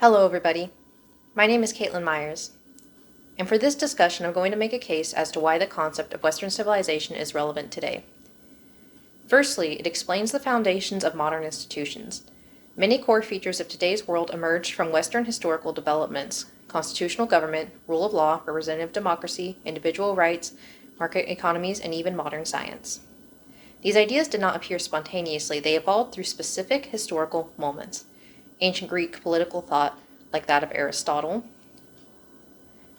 Hello everybody, my name is Caitlin Myers, and for this discussion I'm going to make a case as to why the concept of Western civilization is relevant today. Firstly, it explains the foundations of modern institutions. Many core features of today's world emerged from Western historical developments: constitutional government, rule of law, representative democracy, individual rights, market economies, and even modern science. These ideas did not appear spontaneously, they evolved through specific historical moments. Ancient Greek political thought, like that of Aristotle,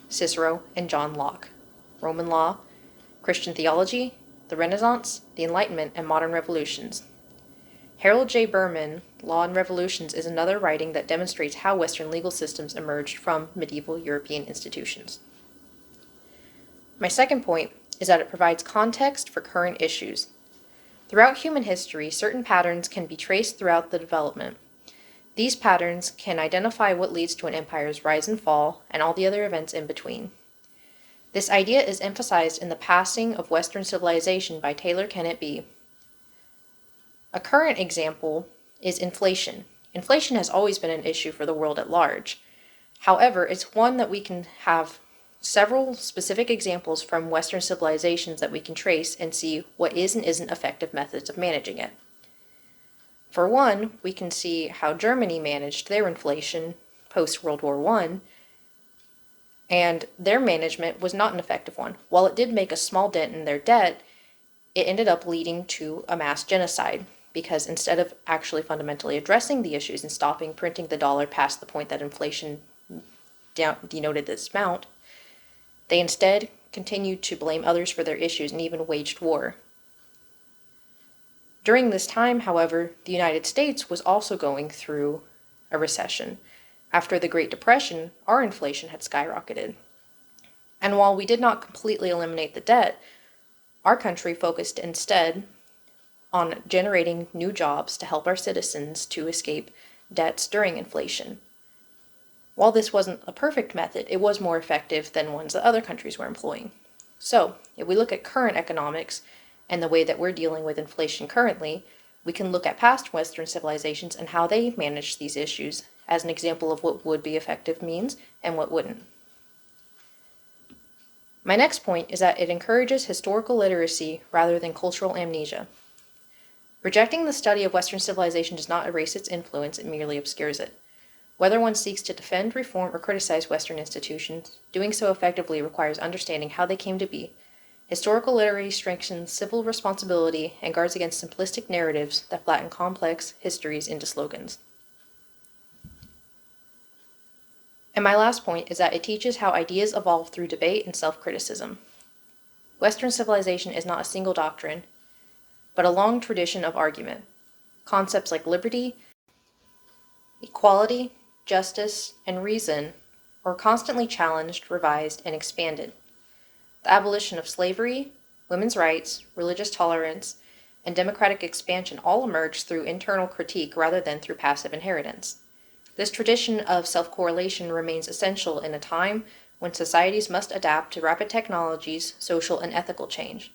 Cicero, and John Locke. Roman law, Christian theology, the Renaissance, the Enlightenment, and modern revolutions. Harold J. Berman, Law and Revolutions, is another writing that demonstrates how Western legal systems emerged from medieval European institutions. My second point is that it provides context for current issues. Throughout human history, certain patterns can be traced throughout the development. These patterns can identify what leads to an empire's rise and fall, and all the other events in between. This idea is emphasized in The Passing of Western Civilization by Taylor Kennett B. A current example is inflation. Inflation has always been an issue for the world at large. However, it's one that we can have several specific examples from Western civilizations that we can trace and see what is and isn't effective methods of managing it. For one, we can see how Germany managed their inflation post-World War I, and their management was not an effective one. While it did make a small dent in their debt, it ended up leading to a mass genocide, because instead of actually fundamentally addressing the issues and stopping printing the dollar past the point that inflation denoted this amount, they instead continued to blame others for their issues and even waged war. During this time, however, the United States was also going through a recession. After the Great Depression, our inflation had skyrocketed. And while we did not completely eliminate the debt, our country focused instead on generating new jobs to help our citizens to escape debts during inflation. While this wasn't a perfect method, it was more effective than ones that other countries were employing. So, if we look at current economics and the way that we're dealing with inflation currently, we can look at past Western civilizations and how they managed these issues as an example of what would be effective means and what wouldn't. My next point is that it encourages historical literacy rather than cultural amnesia. Rejecting the study of Western civilization does not erase its influence, it merely obscures it. Whether one seeks to defend, reform, or criticize Western institutions, doing so effectively requires understanding how they came to be. Historical literacy strengthens civil responsibility and guards against simplistic narratives that flatten complex histories into slogans. And my last point is that it teaches how ideas evolve through debate and self-criticism. Western civilization is not a single doctrine, but a long tradition of argument. Concepts like liberty, equality, justice, and reason are constantly challenged, revised, and expanded. The abolition of slavery, women's rights, religious tolerance, and democratic expansion all emerged through internal critique rather than through passive inheritance. This tradition of self-correlation remains essential in a time when societies must adapt to rapid technologies, social and ethical change.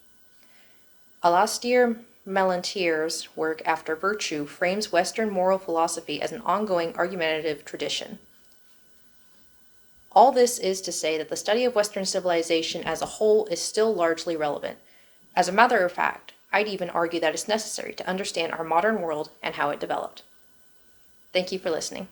Alasdair Mellentier's work After Virtue frames Western moral philosophy as an ongoing argumentative tradition. All this is to say that the study of Western civilization as a whole is still largely relevant. As a matter of fact, I'd even argue that it's necessary to understand our modern world and how it developed. Thank you for listening.